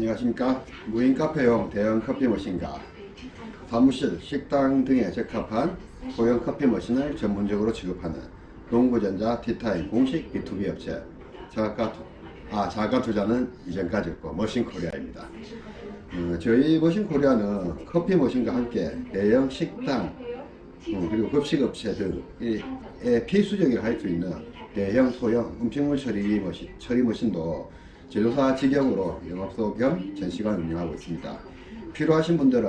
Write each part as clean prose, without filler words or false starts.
안녕하십니까. 무인 카페용 대형 커피 머신과 사무실, 식당 등에 적합한 소형 커피 머신을 전문적으로 취급하는 농구전자 티타임 공식 B2B 업체 자가 투자는 이전까지였고 머신코리아입니다. 저희 머신코리아는 커피 머신과 함께 대형 식당 그리고 급식업체 등의 필수적이라 할 수 있는 대형 소형 음식물 처리 머신도 제조사 직영으로 영업소 겸 전시관 운영하고 있습니다. 필요하신 분들은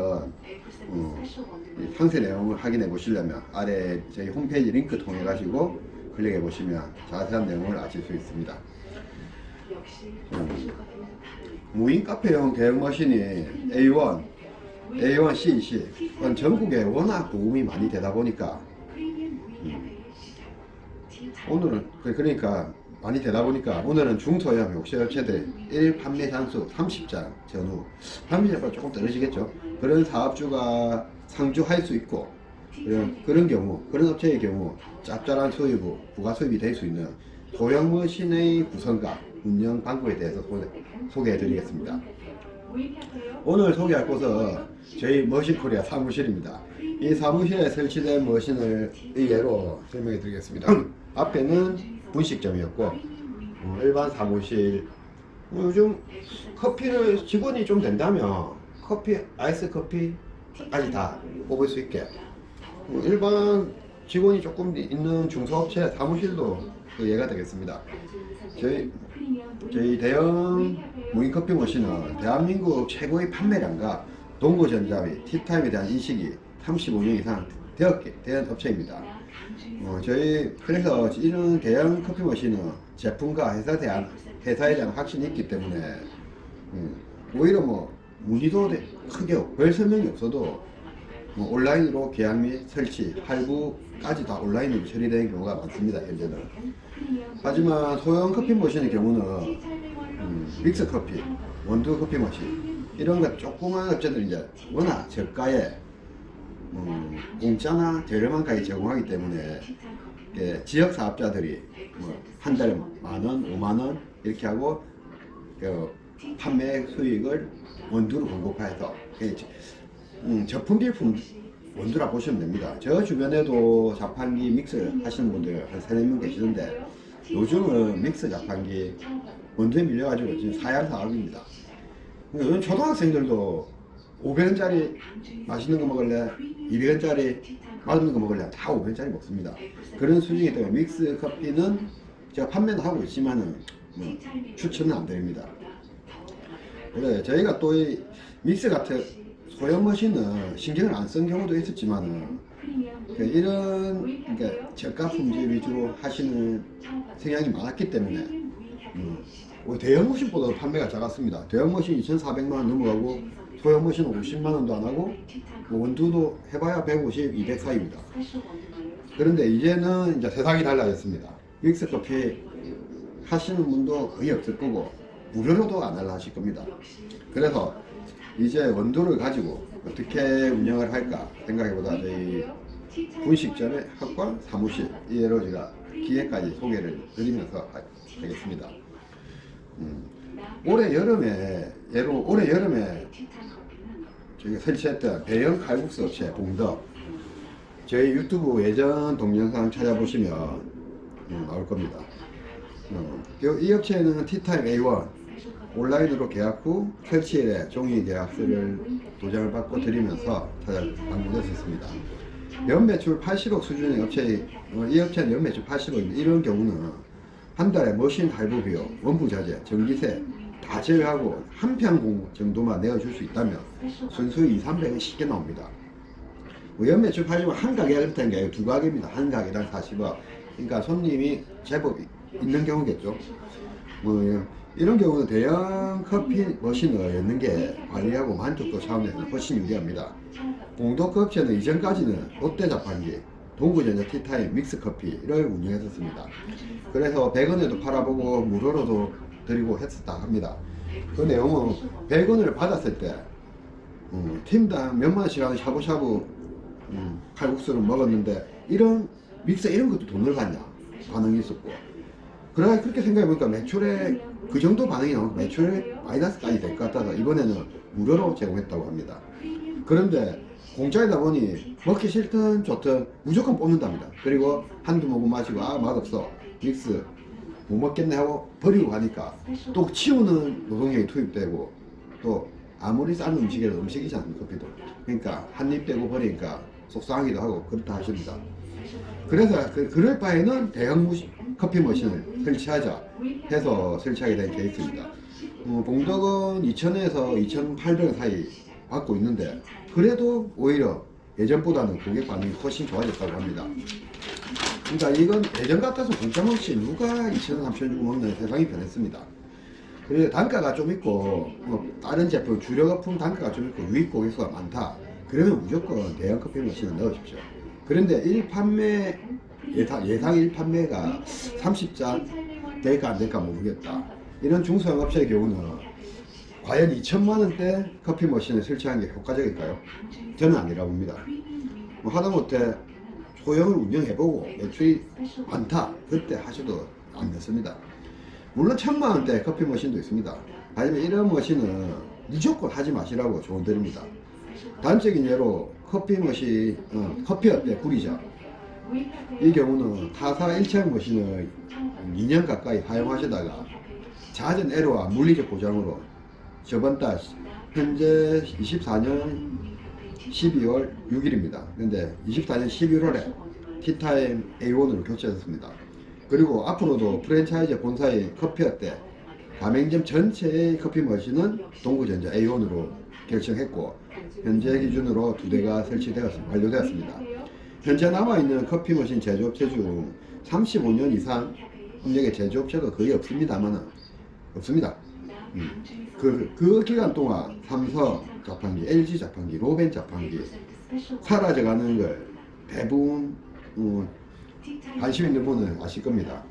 상세 내용을 확인해 보시려면 아래 저희 홈페이지 링크 통해 가지고 클릭해 보시면 자세한 내용을 아실 수 있습니다. 무인 카페용 대형 머신이 A1, CEC 전국에 워낙 도움이 많이 되다 보니까 오늘은 중소형 욕실업체들 1 판매 잔수 30장 전후 판매자가 조금 떨어지겠죠. 그런 사업주가 상주할 수 있고 그런 업체의 경우 짭짤한 부가 수입이 될 수 있는 소형 머신의 구성과 운영 방법에 대해서 소개해 드리겠습니다. 오늘 소개할 곳은 저희 머신코리아 사무실입니다. 이 사무실에 설치된 머신을 예로 설명해 드리겠습니다. 앞에는 분식점이었고 일반 사무실, 요즘 커피를 직원이 좀 된다면 아이스 커피까지 다 뽑을 수 있게 일반 직원이 조금 있는 중소업체 사무실도 예가 되겠습니다. 저희 대형 무인 커피 머신은 대한민국 최고의 판매량과 농구전자 및 티타임에 대한 인식이 35년 이상 된 업체입니다. 그래서 이런 대형 커피 머신은 제품과 회사에 대한 확신이 있기 때문에 오히려 문의도 크게 별 설명이 없어도 온라인으로 계약 및 설치, 할부까지 다 온라인으로 처리되는 경우가 많습니다. 현재는. 하지만 소형 커피 머신의 경우는 믹스 커피, 원두 커피 머신 이런 것 조그만 업체들이 이제 워낙 저가에 공짜나 저렴한 가격에 제공하기 때문에 지역 사업자들이 한 달에 만원, 5만원 이렇게 하고 판매 수익을 원두로 공급해서 저품질 원두라 보시면 됩니다. 저 주변에도 자판기 믹스 하시는 분들 한 3-4명 계시는데 요즘은 믹스 자판기 원두에 밀려가지고 지금 사양 사업입니다. 요즘 초등학생들도 500원짜리 맛있는 거 먹을래? 200원짜리 맛없는 거 먹을래? 다 500원짜리 먹습니다. 그런 수준이기 때문에 믹스 커피는 제가 판매도 하고 있지만은 추천은 안 드립니다. 그래, 저희가 또 이 믹스 같은 소형 머신은 신경을 안 쓴 경우도 있었지만은 이런 저가 품질 위주로 하시는 성향이 많았기 때문에 대형 머신보다 판매가 작았습니다. 대형 머신 2,400만원 넘어가고 소형 머신은 50만원도 안 하고 원두도 해봐야 150, 200 사이입니다. 그런데 이제는 이제 세상이 달라졌습니다. 믹스 커피 하시는 분도 거의 없을 거고 무료로도 안 하려 하실 겁니다. 그래서 이제 원두를 가지고 어떻게 운영을 할까 생각해보다 저희 분식점의 학과 사무실 이해로 제가 기획까지 소개를 드리면서 하겠습니다. 올해 여름에 저희가 설치했던 대형 칼국수 업체 봉덕, 저희 유튜브 예전 동영상 찾아보시면 나올 겁니다. 이 업체는 티타임 A1 온라인으로 계약 후 설치일에 종이 계약서를 도장을 받고 드리면서 방문했었습니다. 연매출 80억 수준의 이 업체는 연매출 80억입니다. 이런 경우는 한 달에 머신 할부 비용, 원부 자재, 전기세 다 제외하고 한 평 정도만 내어줄 수 있다면 순수히 200~300은 쉽게 나옵니다. 연매출 80억 한 가게가 그렇다는 게 아니고 두 가게입니다. 한 가게당 40억. 그러니까 손님이 제법 있는 경우겠죠. 이런 경우는 대형 커피 머신을 엮는 게 관리하고 만족도 차원에서 훨씬 유리합니다. 봉덕 업체는 이전까지는 롯데 자판기, 농구전자 티타임 믹스 커피를 운영했었습니다. 그래서 100원에도 팔아보고 무료로도 드리고 했었다 합니다. 그 내용은 100원을 받았을 때 팀당 몇만원씩 하는 샤브샤브 칼국수를 먹었는데 이런 믹서 이런 것도 돈을 받냐 반응이 있었고, 그래, 그렇게 생각해보니까 매출에 그 정도 반응이 나오고 매출에 마이너스까지 될 것 같아서 이번에는 무료로 제공했다고 합니다. 그런데 공짜이다 보니 먹기 싫든 좋든 무조건 뽑는답니다. 그리고 한두 모금 마시고 아 맛없어 믹스 못 먹겠네 하고 버리고 가니까 또 치우는 노동력이 투입되고 또 아무리 싼 음식이라도 음식이잖아요 커피도. 그러니까 한 입 빼고 버리니까 속상하기도 하고 그렇다 하십니다. 그래서 그럴 바에는 대형 커피 머신을 설치하자 해서 설치하게 된 케이스입니다. 봉덕은 2,000에서 2,800원 사이 받고 있는데 그래도 오히려 예전보다는 고객 반응이 훨씬 좋아졌다고 합니다. 그러니까 이건 예전 같아서 공짜 먹지 누가 2,000원, 3,000원 주고 먹는 세상이 변했습니다. 그리고 단가가 좀 있고 다른 제품 주력품 단가가 좀 있고 유입 고객수가 많다. 그러면 무조건 대형 커피 머신을 넣으십시오. 그런데 예상 1판매가 30잔 될까 안 될까 모르겠다. 이런 중소형 업체의 경우는 과연 2천만원대 커피 머신을 설치하는 게 효과적일까요? 저는 아니라고 봅니다. 하다못해 소형을 운영해보고 매출이 많다 그때 하셔도 안 됐습니다. 물론 1,000만원대 커피 머신도 있습니다. 하지만 이런 머신은 무조건 하지 마시라고 조언드립니다. 단적인 예로 커피 머신, 커피어때 구리죠. 이 경우는 타사 1차형 머신을 2년 가까이 사용하시다가 잦은 에러와 물리적 고장으로 저번 달 현재 24년 12월 6일입니다. 근데 24년 11월에 티타임 A1으로 교체했습니다. 그리고 앞으로도 프랜차이즈 본사의 커피어때 가맹점 전체의 커피 머신은 동구전자 A1으로 결정했고 현재 기준으로 2대가 완료되었습니다. 현재 남아있는 커피 머신 제조업체 중 35년 이상 협력의 제조업체도 거의 없습니다만은 없습니다. 그 기간 동안 삼성 자판기, LG 자판기, 로벤 자판기 사라져가는 걸 대부분 관심 있는 분은 아실 겁니다.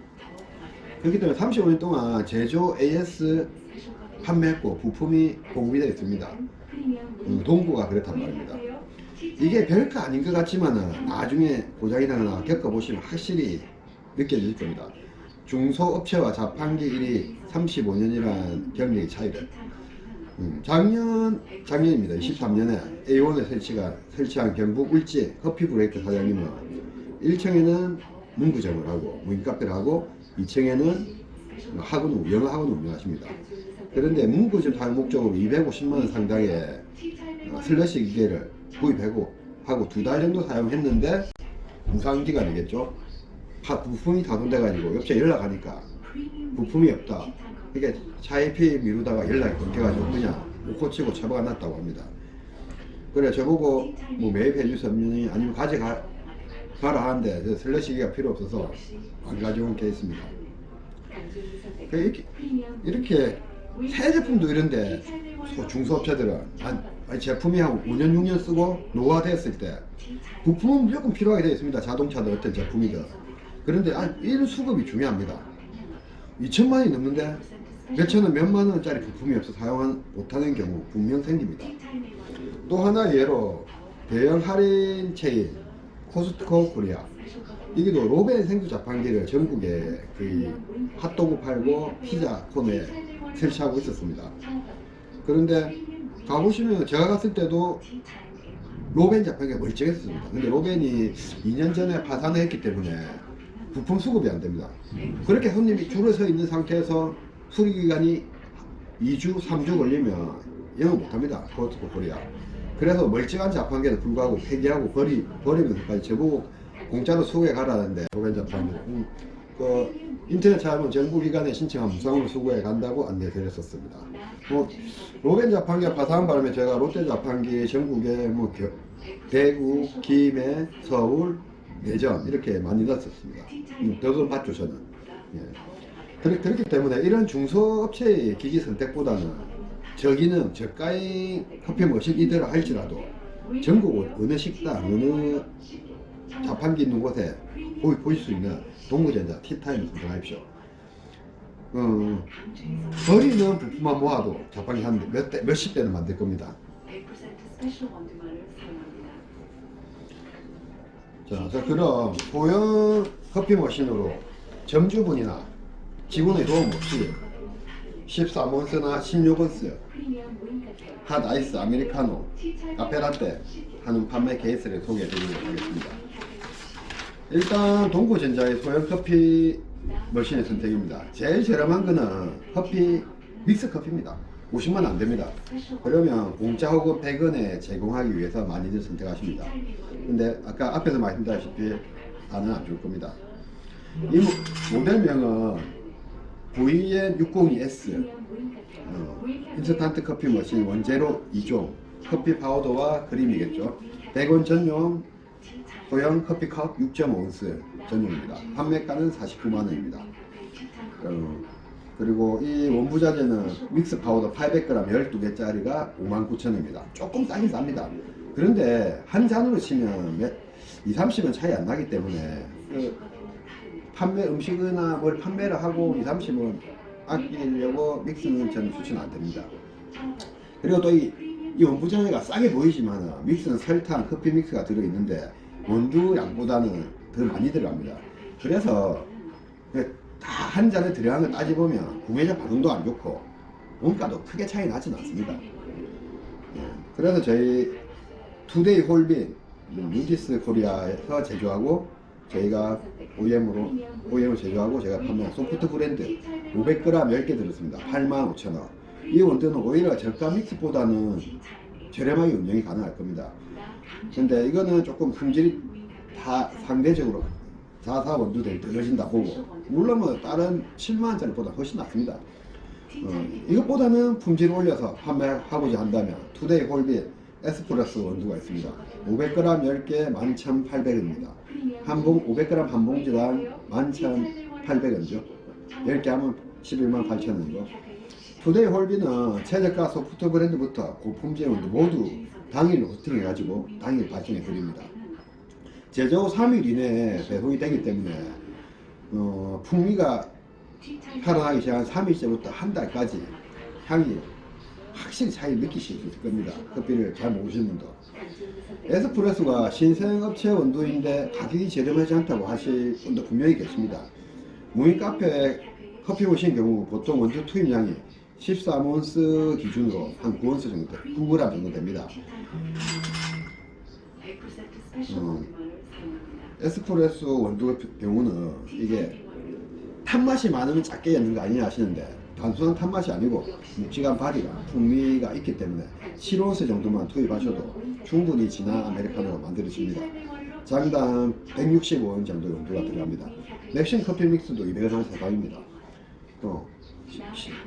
그렇기 때문에 35년 동안 제조 AS 판매했고 부품이 공급이 되어 있습니다. 동구가 그렇단 말입니다. 이게 별거 아닌 것 같지만은 나중에 고장이 나거나 겪어보시면 확실히 느껴질 겁니다. 중소업체와 자판기 1위 35년이라는 경력의 차이를 작년입니다. 23년에 A1에 설치한 경북 울지 커피 브레이크 사장님은 1층에는 문구점을 하고 무인카페를 하고 2층에는 영어 학원을 운영하십니다. 그런데 문구점 사용 목적으로 250만원 상당의 슬러시 기계를 구입하고 2달 정도 사용했는데 무상기간이겠죠. 부품이 다돈돼가지고 업체에 연락하니까 부품이 없다. 이게 차입이 미루다가 연락이 끊겨가지고 그냥 못 고치고 처벌가 났다고 합니다. 그래 저보고 뭐 매입해 주셨니 아니면 가져가라 하는데 슬러시기가 필요 없어서 안 가져온 케이스입니다. 이렇게 새 제품도 이런데 중소업체들은 제품이 한 5년 6년 쓰고 노화됐을 때 부품은 무조건 필요하게 되어 있습니다. 자동차도 어떤 제품이든. 그런데 일 수급이 중요합니다. 2천만원이 넘는데 몇천원 몇만원짜리 부품이 없어 사용 못하는 경우 분명 생깁니다. 또 하나 예로 대형 할인 체인 코스트코 코리아 이게도 로벤 생수 자판기를 전국에 그 핫도그 팔고 피자 코너에 설치하고 있었습니다. 그런데 가보시면 제가 갔을 때도 로벤 자판기가 멀쩡했습니다. 근데 로벤이 2년 전에 파산을 했기 때문에 부품 수급이 안 됩니다. 그렇게 손님이 줄을 서 있는 상태에서 수리기간이 2주, 3주 걸리면 영업 못합니다. 코스트코 코리아. 그래서 멀쩡한 자판기에도 불구하고 폐기하고 버리면서까지 저보고 공짜로 수거해 가라는데 로벤 자판기 인터넷 찾아보면 정부기관에 신청한 무상으로 수거해 간다고 안내드렸었습니다. 로벤 자판기가 파산한 바람에 제가 롯데 자판기 전국에 대구, 김해, 서울, 내전 이렇게 많이 넣었습니다. 더 돈 받죠 저는. 예. 그렇기 때문에 이런 중소업체의 기기 선택보다는 저가의 커피 머신이더라 할지라도 전국 어느 식당 어느 자판기 있는 곳에 보실 수 있는 동구전자 티타임을 선택하십시오. 버리는 부품만 모아도 자판기 한 몇십 대는 만들 겁니다. 자, 그럼 소형 커피 머신으로 점주분이나 직원의 도움 없이 13온스나 16온스 핫 아이스 아메리카노 카페라떼 하는 판매 케이스를 소개해 드리도록 하겠습니다. 일단 동구전자의 소형 커피 머신의 선택입니다. 제일 저렴한 거는 커피 믹스 커피입니다. 50만 안 됩니다. 그러면 공짜 혹은 100원에 제공하기 위해서 많이들 선택하십니다. 근데 아까 앞에서 말씀드렸다시피 다는 안 줄 겁니다. 이 모델명은 VN602S 인스턴트 커피 머신 원재료 2종 커피 파우더와 크림이겠죠. 100원 전용 소형 커피컵 6.5온스 전용입니다. 판매가는 49만원입니다. 그리고 이 원부자재는 믹스 파우더 800g 12개짜리가 59,000원입니다. 조금 싸긴 쌉니다. 그런데 한 잔으로 치면 2~30원 차이 안 나기 때문에 판매 음식이나 뭘 판매를 하고 2~30원 아끼려고 믹스는 저는 추천 안 됩니다. 그리고 또 이 원부자재가 싸게 보이지만 믹스는 설탕, 커피 믹스가 들어있는데 원두 양보다는 더 많이 들어갑니다. 그래서 다 한 잔에 들어가는 걸 따져보면 구매자 반응도 안 좋고 원가도 크게 차이 나진 않습니다. 그래서 저희 투데이 홀빈 뉴디스 코리아에서 제조하고 저희가 OEM으로 제조하고 제가 판매한 소프트 브랜드 500g 10개 들었습니다. 85,000원. 이 원두는 오히려 저가 믹스보다는 저렴하게 운영이 가능할 겁니다. 근데 이거는 조금 품질이 다 상대적으로 자사 원두들이 떨어진다 보고, 물론 뭐 다른 7만원짜리보다 훨씬 낫습니다. 이것보다는 품질을 올려서 판매하고자 한다면 투데이 홀빈 에스프레소 원두가 있습니다. 500g 10개 11,800원입니다. 한봉 500g 한 봉지당 11,800원이죠. 10개 하면 118,000원이고, 투데이 홀빈은 최저가 소프트 브랜드부터 고품질 원두 모두 당일 로스팅 해가지고 당일 발송해 드립니다. 제조 후 3일 이내에 배송이 되기 때문에 풍미가 살아나기 시작한 3일째부터 한 달까지 향이 확실히 차이 느끼실 수 있을 겁니다. 커피를 잘 모르시는 분도. 에스프레소가 신생업체 원두인데 가격이 저렴하지 않다고 하실 분도 분명히 계십니다. 무인 카페에 커피 보신 경우 보통 원두 투입량이 13온스 기준으로 한 9온스 정도, 9g 정도 됩니다. 에스프레소 원두 경우는 이게 탄맛이 많으면 작게 였는 거 아니냐 하시는데, 단순한 탄맛이 아니고 묵직한 바디가 풍미가 있기 때문에 7온스 정도만 투입하셔도 충분히 진한 아메리카노가 만들어집니다. 장당 165원 정도 원두가 들어갑니다. 맥심 커피 믹스도 200원 세방입니다. 또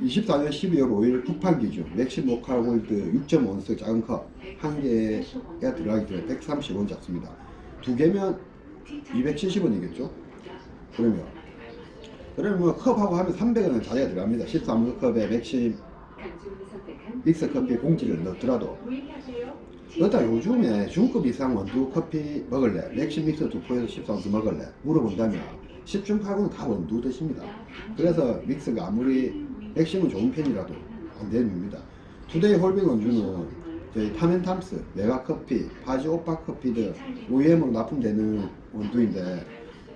24년 12월 5일 쿠팡 기준 맥심 모카 골드 6.5온스 작은 컵 한 개가 들어가기 때문에 130원 잡습니다. 두 개면 270원이겠죠. 그러면 뭐 컵하고 하면 300원은 자재가 들어갑니다. 13컵에 맥심 믹스 커피 봉지를 넣더라도. 그렇다 요즘에 중급 이상 원두 커피 먹을래, 맥심 믹스 두 포에서 13온스 먹을래 물어본다면 10중 8구는 다 원두 드십니다. 그래서 믹스가 아무리 맥심은 좋은 편이라도 안 됩니다. 투데이 홀빈 원두는 저희 타멘탐스, 메가커피, 파지 오빠 커피들 OEM으로 납품되는 원두인데,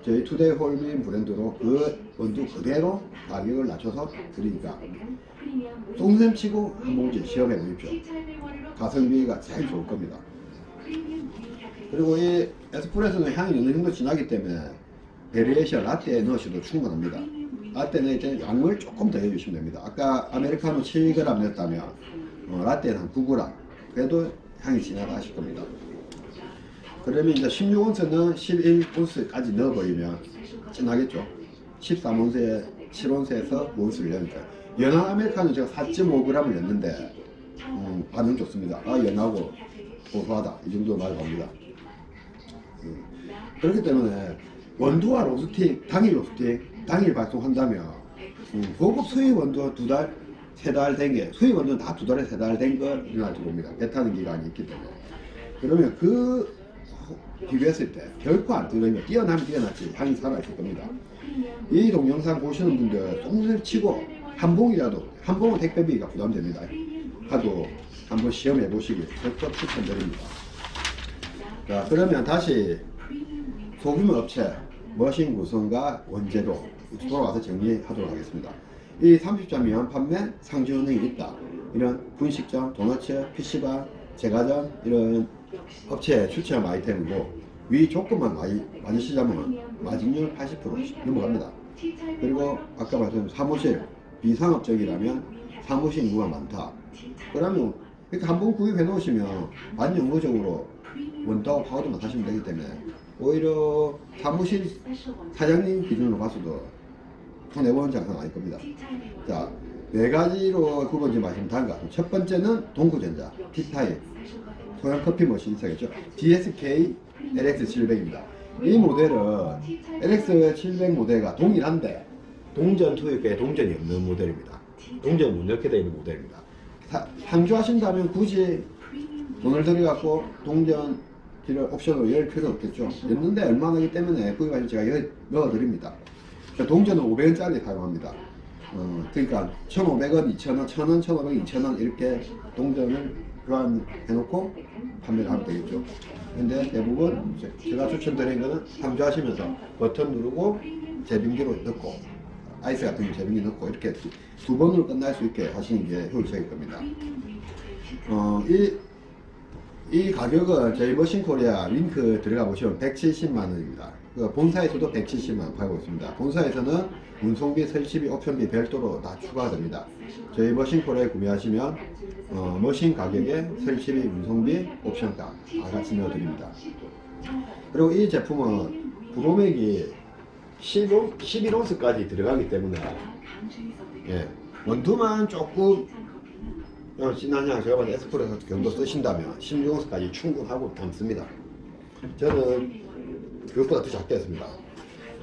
저희 투데이 홀빈 브랜드로 그 원두 그대로 가격을 낮춰서 드리니까 똥샘 치고 한 봉지 시험해 보십시오. 가성비가 제일 좋을 겁니다. 그리고 이 에스프레소는 향이 어느 정도 진하기 때문에 베리에이션 라떼에 넣으셔도 충분합니다. 라떼는 이제 양을 조금 더 해주시면 됩니다. 아까 아메리카노 7g 넣었다면 라떼는 한 9g, 그래도 향이 진하다 하실 겁니다. 그러면 이제 16온스는 11온스까지 넣어버리면 진하겠죠. 13온스에 7온스에서 5온스를 넣으니까. 연한 아메리카노 제가 4.5g을 넣었는데 반응 좋습니다. 아, 연하고 고소하다, 이 정도 말 나옵니다. 그렇기 때문에 원두와 로스팅, 당일 발송한다면 고급 수입 원두 2달, 3달 된 게, 수입 원두는 다 2달에 3달 된 거 일어날 겁니다. 배 타는 기간이 있기 때문에. 그러면 그 비교했을 때 결코 안 들으면 뛰어나면 뛰어났지 향이 살아있을 겁니다. 이 동영상 보시는 분들 똥을 치고 한 봉이라도, 한 봉은 택배비가 부담됩니다. 하도 한번 시험해 보시길 적극 추천드립니다. 자, 그러면 다시 소규모 업체 머신 구성과 원재료 돌아와서 정리하도록 하겠습니다. 이 30점 미만 판매 상주은행이 있다. 이런 분식점, 도너츠, PC방, 제과점 이런 업체에 출시한 아이템이고 위 조건만 맞으시자면 마진율 80% 넘어갑니다. 그리고 아까 말씀드린 사무실 비상업적이라면 사무실 인구가 많다. 그러면 이렇게 한번 구입해 놓으시면 반영구적으로 원다고 파우더만 하시면 되기 때문에 오히려 사무실 사장님 기준으로 봐서도 손해보는 장사는 아닐 겁니다. 자, 네 가지로 구분지 말씀드린 것 같습니다. 첫 번째는 동구전자 T타입 소형 커피 머신 있어야겠죠. DSK LX700입니다. 이 모델은 LX700 모델과 동일한데 동전 투입에 동전이 없는 모델입니다. 동전이 못 넣게 되어 있는 모델입니다. 상주하신다면 굳이 돈을 들여갖고 동전 옵션으로 열 필요 없겠죠. 넣는데 얼마 나기 때문에 구입하시면 제가 넣어드립니다. 동전은 500원짜리 사용합니다. 그러니까 1,500원, 2,000원, 1,000원, 1,500원, 2,000원 이렇게 동전을 교환해놓고 판매를 하면 되겠죠. 근데 대부분 제가 추천드리는 거는 상주하시면서 버튼 누르고 제빙기로 넣고 아이스 같은 거 제빙기 넣고 이렇게 두 번으로 끝날 수 있게 하시는 게 효율적일 겁니다. 이 가격은 저희 머신코리아 링크 들어가 보시면 170만원입니다. 본사에서도 170만원 팔고 있습니다. 본사에서는 운송비, 설치비, 옵션비 별도로 다 추가가 됩니다. 저희 머신코리아에 구매하시면 머신 가격에 설치비, 운송비, 옵션 다 같이 넣어드립니다. 그리고 이 제품은 브로맥이 11온스까지 들어가기 때문에 예, 원두만 조금 진한 향 제가 봤을 때 에스프레소 정도 쓰신다면 16온스까지 충분하고 담습니다. 저는 그것보다 더 작게 했습니다.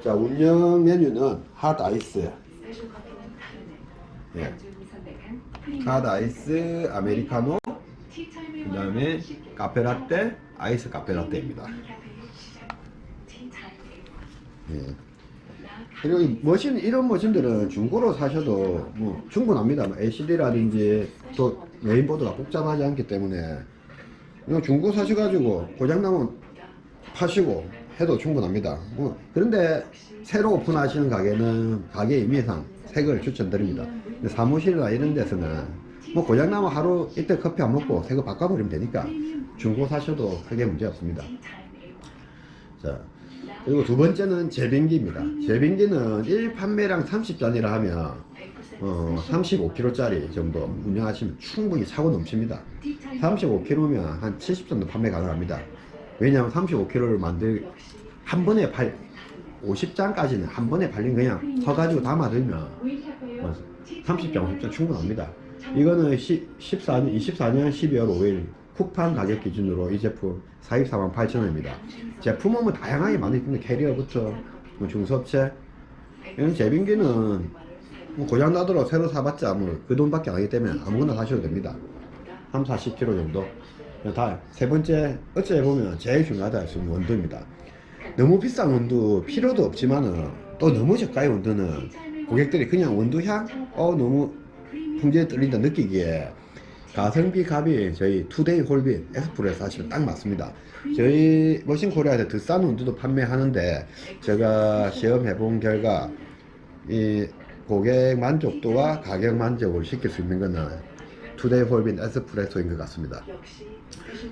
자, 운영 메뉴는 핫 아이스, 예, 핫 아이스 아메리카노, 그 다음에 카페라떼, 아이스 카페라떼입니다. 예. 그리고 이 머신, 이런 머신들은 중고로 사셔도 뭐 충분합니다. LCD라든지 또 메인보드가 복잡하지 않기 때문에 이거 중고 사셔가지고 고장나면 파시고 해도 충분합니다. 그런데 새로 오픈하시는 가게는 가게 임의상 새걸 추천드립니다. 근데 사무실이나 이런 데서는 뭐 고장나면 하루 이때 커피 안 먹고 새거 바꿔버리면 되니까 중고 사셔도 크게 문제 없습니다. 자, 그리고 두 번째는 제빙기입니다. 제빙기는 1 판매량 30잔이라 하면 35kg짜리 정도 운영하시면 충분히 차고 넘칩니다. 35kg면 한 70잔도 판매 가능합니다. 왜냐하면 35kg를 한 번에 50잔까지는 한 번에 팔린 그냥 서가지고 담아들면 30잔, 50잔 충분합니다. 이거는 24년 12월 5일 쿠팡 가격 기준으로 이 제품 428,000원입니다. 제품은 뭐 다양하게 많이 있습니다. 캐리어부터 뭐 중소업체. 이런 제빙기는 뭐 고장 나더라도 새로 사봤자 뭐 그 돈밖에 안 하기 때문에 아무거나 사셔도 됩니다. 30-40kg 정도. 세 번째 어째 보면 제일 중요하다 할 수 있는 원두입니다. 너무 비싼 원두 필요도 없지만은 또 너무 저가의 원두는 고객들이 그냥 원두향 너무 풍기에 떨린다 느끼기에 가성비 값이 저희 투데이 홀빈 에스프레소 하시면 딱 맞습니다. 저희 머신코리아에서 더 싼 원두도 판매하는데 제가 시험해 본 결과 이 고객 만족도와 가격 만족을 시킬 수 있는 거는 투데이 홀빈 에스프레소인 것 같습니다.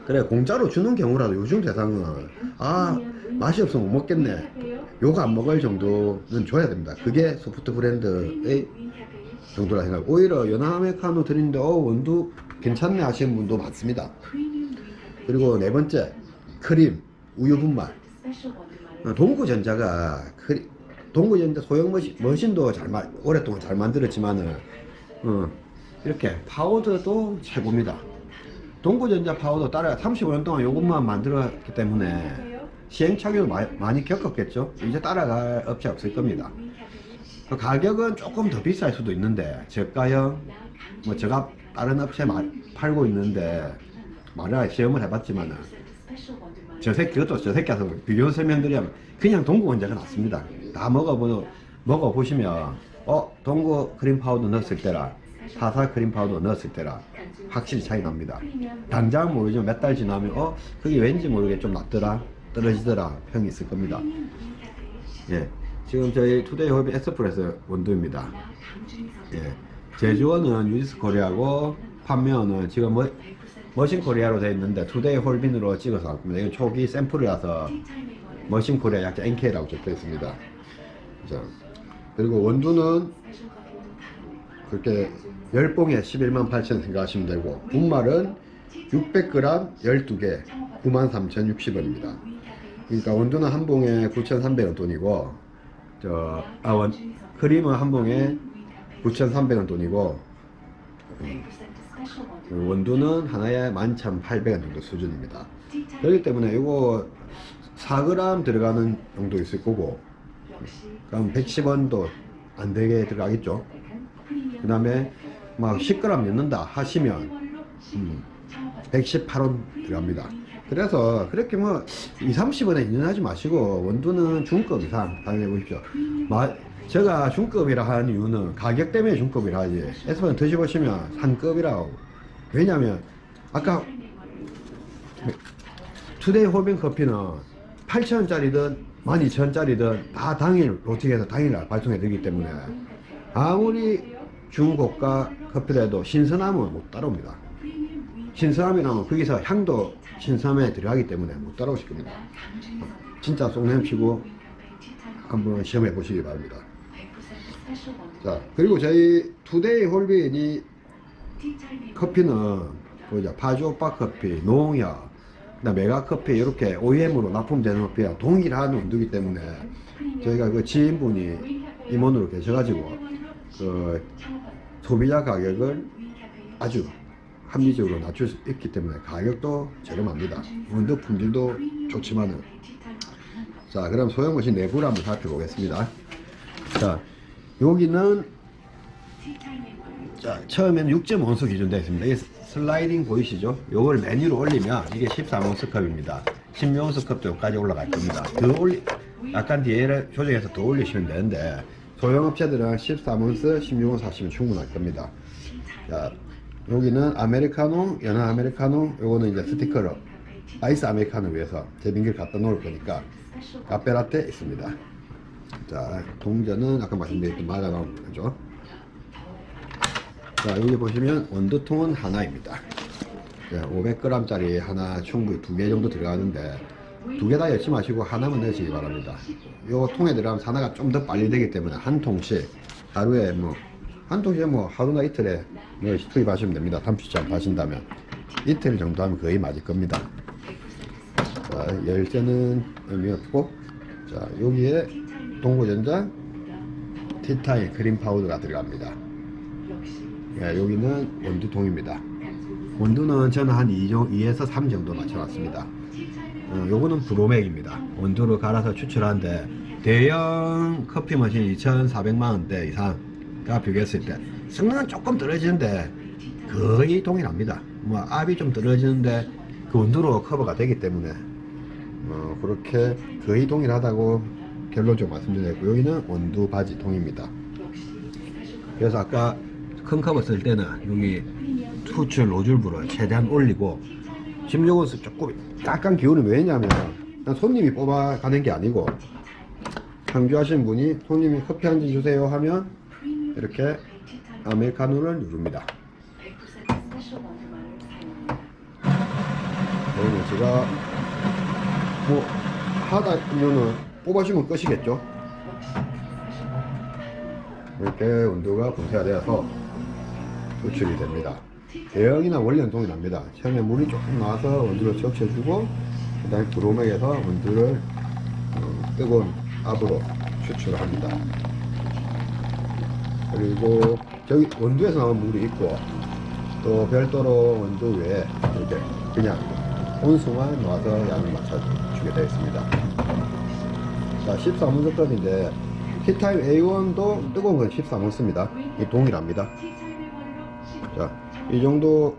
그래, 공짜로 주는 경우라도 요즘 세상은 맛이 없으면 못 먹겠네, 요거 안 먹을 정도는 줘야 됩니다. 그게 소프트 브랜드의 정도라 생각. 오히려 연한 아메리카노 드리는데 원두 괜찮네 하시는 분도 많습니다. 그리고 네 번째, 크림, 우유 분말. 동구전자가 동구전자 소형 머신도 오랫동안 잘 만들었지만은 이렇게 파우더도 최고입니다. 동구전자 파우더 따라 35년 동안 이것만 만들었기 때문에 시행착오도 많이 겪었겠죠. 이제 따라갈 업체 없을 겁니다. 가격은 조금 더 비쌀 수도 있는데 저가형 뭐 제가 다른 업체 팔고 있는데 말을 시험을 해봤지만은 그것도 저 새끼한테 비교 설명드리면 그냥 동구전자가 낫습니다. 다 먹어보시면 동구 크림 파우더 넣었을 때랑 타사 크림 파우더 넣었을 때랑 확실히 차이 납니다. 당장 모르지만 몇 달 지나면 그게 왠지 모르게 좀 낫더라, 떨어지더라 평이 있을 겁니다. 예, 지금 저희 투데이 홀빈 에스프레소 원두입니다. 예, 제조원은 유지스 코리아고 판매원은 지금 머신 코리아로 되어 있는데 투데이 홀빈으로 찍어서 왔습니다. 이건 초기 샘플이라서 머신 코리아 약자 NK라고 적혀 있습니다. 자, 그리고 원두는 그렇게 10봉에 118,000 생각하시면 되고, 분말은 600g 12개 93,060원입니다. 그러니까 원두는 한 봉에 9,300원 돈이고, 크림은 한 봉에 9,300원 돈이고, 원두는 하나에 11,800원 정도 수준입니다. 그렇기 때문에 이거 4g 들어가는 정도 있을 거고, 그럼 110원도 안 되게 들어가겠죠. 그 다음에 막 10g 넣는다 하시면 118원 들어갑니다. 그래서 그렇게 뭐 20-30원에 인연하지 마시고 원두는 중급 이상 사용해 보십시오. 제가 중급이라 하는 이유는 가격 때문에 중급이라 하지, 에스프레소 드셔보시면 상급이라고. 왜냐면 아까 투데이 홀빈 커피는 8,000원짜리든 12,000원짜리든 다 당일 로팅해서 당일날 발송해 드리기 때문에 아무리 중고가 커피라도 신선함은 못 따라옵니다. 신선함이라면 거기서 향도 신선함에 들어가기 때문에 못 따라오실 겁니다. 진짜 쏙냄치고 한번 시험해 보시기 바랍니다. 자, 그리고 저희 투데이 홀빈이 커피는 파주오빠 커피, 농협, 메가 커피 이렇게 OEM으로 납품되는 커피와 동일한 원두이기 때문에 저희가 그 지인분이 임원으로 계셔가지고 그 소비자 가격을 아주 합리적으로 낮출 수 있기 때문에 가격도 저렴합니다. 원두 품질도 좋지만은. 자, 그럼 소형머신 내부를 한번 살펴보겠습니다. 자, 여기는 자, 처음에는 6.5온스 기준되어 있습니다. 이 슬라이딩 보이시죠? 요걸 메뉴로 올리면 이게 14온스 컵입니다. 16온스 컵도 여기까지 올라갈 겁니다. 약간 뒤에 조정해서 더 올리시면 되는데, 소형업체들은 13온스, 16온스 하시면 충분할 겁니다. 자, 여기는 아메리카노, 연한 아메리카노, 요거는 이제 스티커로 아이스 아메리카노 위해서 제빙기를 갖다 놓을 거니까 카페라떼 있습니다. 자, 동전은 아까 말씀드렸던 말가 나온 거죠. 자, 여기 보시면 원두통은 하나입니다. 500g 짜리 하나 충분히 2개 정도 들어가는데 2개 다 열지 마시고 하나만 넣으시기 바랍니다. 요 통에 들어가면 하나가 좀 더 빨리 되기 때문에 한 통씩 하루에 한 통씩 하루나 이틀에 투입하시면 됩니다. 30장 하신다면 이틀 정도 하면 거의 맞을 겁니다. 자, 열쇠는 의미 없고, 자, 여기에 동고전자 티타임 크림 파우더가 들어갑니다. 여기는 원두통입니다. 원두는 저는 한 2에서 3 정도 맞춰놨습니다. 요거는 브로맥입니다. 원두를 갈아서 추출하는데 대형 커피 머신 2,400만원대 이상과 비교했을 때 성능은 조금 떨어지는데 거의 동일합니다. 압이 좀 떨어지는데 그 원두로 커버가 되기 때문에 그렇게 거의 동일하다고 결론적으로 말씀드렸고, 여기는 원두 바지 통입니다. 그래서 아까 큰 컵을 쓸 때는 여기 수출 노즐부를 최대한 올리고, 지금 요것은 조금 약간 기울이면, 왜냐면 손님이 뽑아가는 게 아니고 상주하신 분이 손님이 커피 한 잔 주세요 하면 이렇게 아메리카노를 누릅니다. 여기는 제가 하다 보면은 뽑아주면 끝이겠죠. 이렇게 온도가 분쇄가 되어서 수출이 됩니다. 대형이나 원리는 동일합니다. 처음에 물이 조금 나와서 원두를 적셔주고, 그 다음에 브로맥에서 원두를 뜨거운 압으로 추출합니다. 그리고 저기 원두에서 나온 물이 있고, 또 별도로 원두 외에 이렇게 그냥 온수만 넣어서 양을 맞춰주게 되어 있습니다. 자, 13온스급인데 티타임 A1도 뜨거운 건 13온스입니다. 이 동일합니다. 자, 이 정도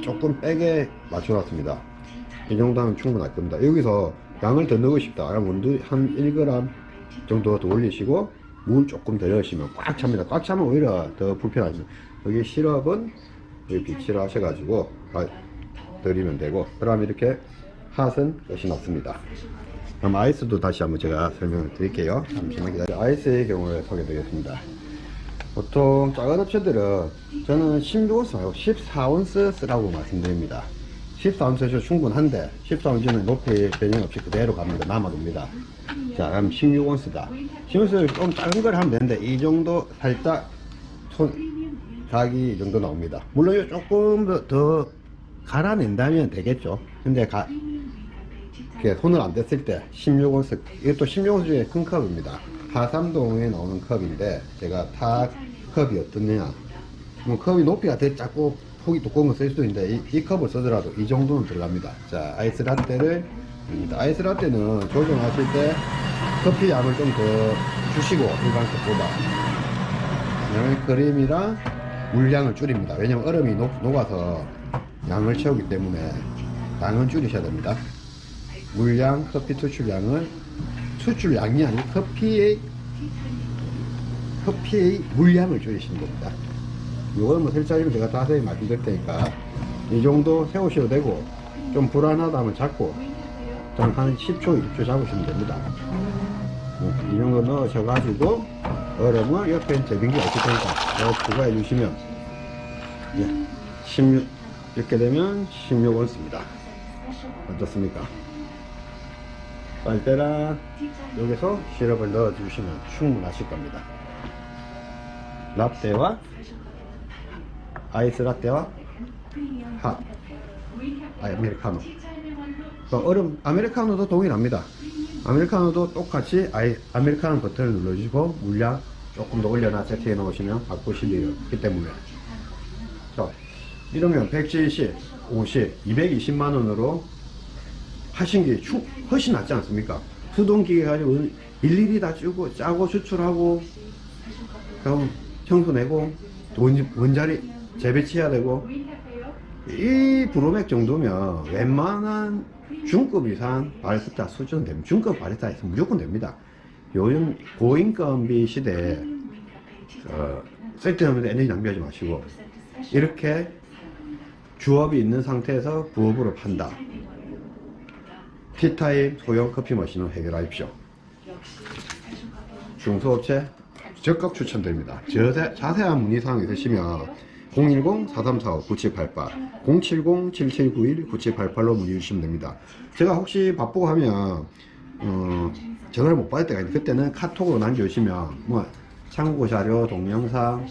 조금 빼게 맞춰놨습니다. 이 정도 하면 충분할 겁니다. 여기서 양을 더 넣고 싶다 그럼 원두 한 1g 정도 더 올리시고 물 조금 더 넣으시면 꽉 찹니다. 꽉 차면 오히려 더 불편하죠. 여기 시럽은 여기 빗질 하셔가지고 드리면 되고, 그다음에 이렇게 핫은 끝이 났습니다. 그럼 아이스도 다시 한번 제가 설명을 드릴게요. 잠시만 기다려. 아이스의 경우를 소개해 드리겠습니다. 보통 작은 업체들은 저는 16온스 말고 14온스 쓰라고 말씀드립니다. 14온스에서 충분한데 14온스는 높이 변형 없이 그대로 갑니다. 남아둡니다. 자, 그럼 16온스다. 16온스를 좀 작은 걸 하면 되는데 이 정도 살짝 각이 이 정도 나옵니다. 물론 조금 더 갈아낸다면 되겠죠. 근데 이렇게 손을 안 댔을 때 16온스, 이것도 16온스 중에 큰 컵입니다. 하삼동에 나오는 컵인데 제가 타 컵이 어떻냐, 뭐 컵이 높이가 더 작고 폭이 두꺼운 거 쓸 수도 있는데 이 컵을 쓰더라도 이 정도는 들어갑니다. 자, 아이스 라떼를 입니다. 아이스 라떼는 조정하실 때 커피 양을 좀 더 주시고 일반 컵보다 크림이랑 물량을 줄입니다. 왜냐면 얼음이 녹아서 양을 채우기 때문에 양은 줄이셔야 됩니다. 물량, 커피 투출량을, 수출량이 아니고 커피의 물량을 줄이시면 됩니다. 이건 뭐 설정이면 제가 자세히 말씀드릴 테니까 이 정도 세우셔도 되고, 좀 불안하다 하면 잡고 한 10초, 20초 잡으시면 됩니다. 이 정도 넣으셔가지고 얼음을 옆에 제빙기가 있을 테니까 부과해 주시면 16, 이렇게 되면 16온스입니다. 어떻습니까? 빨대랑 여기서 시럽을 넣어 주시면 충분하실 겁니다. 라떼와 아이스 라떼와 핫 아메리카노, 얼음 아메리카노도 동일합니다. 아메리카노도 똑같이 아메리카노 버튼을 눌러주시고 물량 조금 더 올려놔 세팅해 놓으시면 바꾸실 일이 없기 때문에. 자, 이러면 170, 50, 220만원으로 하신 게 훨씬 낫지 않습니까? 수동기계 가지고 일일이 다 짜고 추출하고 그럼 청소 내고 원자리 재배치해야 되고, 이 브로맥 정도면 웬만한 중급 이상 바리스타 수준 되면, 중급 바리스타 있으면 무조건 됩니다. 요즘 고인건비 시대에 쓸데없는 에너지 낭비하지 마시고 이렇게 주업이 있는 상태에서 부업으로 판다. 티타임 소형 커피 머신을 해결하십시오. 중소업체 적극 추천드립니다. 자세한 문의사항 있으시면 010-4345-9788, 070-7791-9788로 문의 주시면 됩니다. 제가 혹시 바쁘고 하면 전화를 못 받을 때가 있는데 그때는 카톡으로 남겨주시면 뭐 참고 자료, 동영상,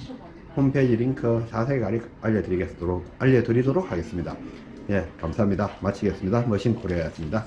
홈페이지 링크 자세히 알려드리도록 하겠습니다. 예, 감사합니다. 마치겠습니다. 머신코리아였습니다.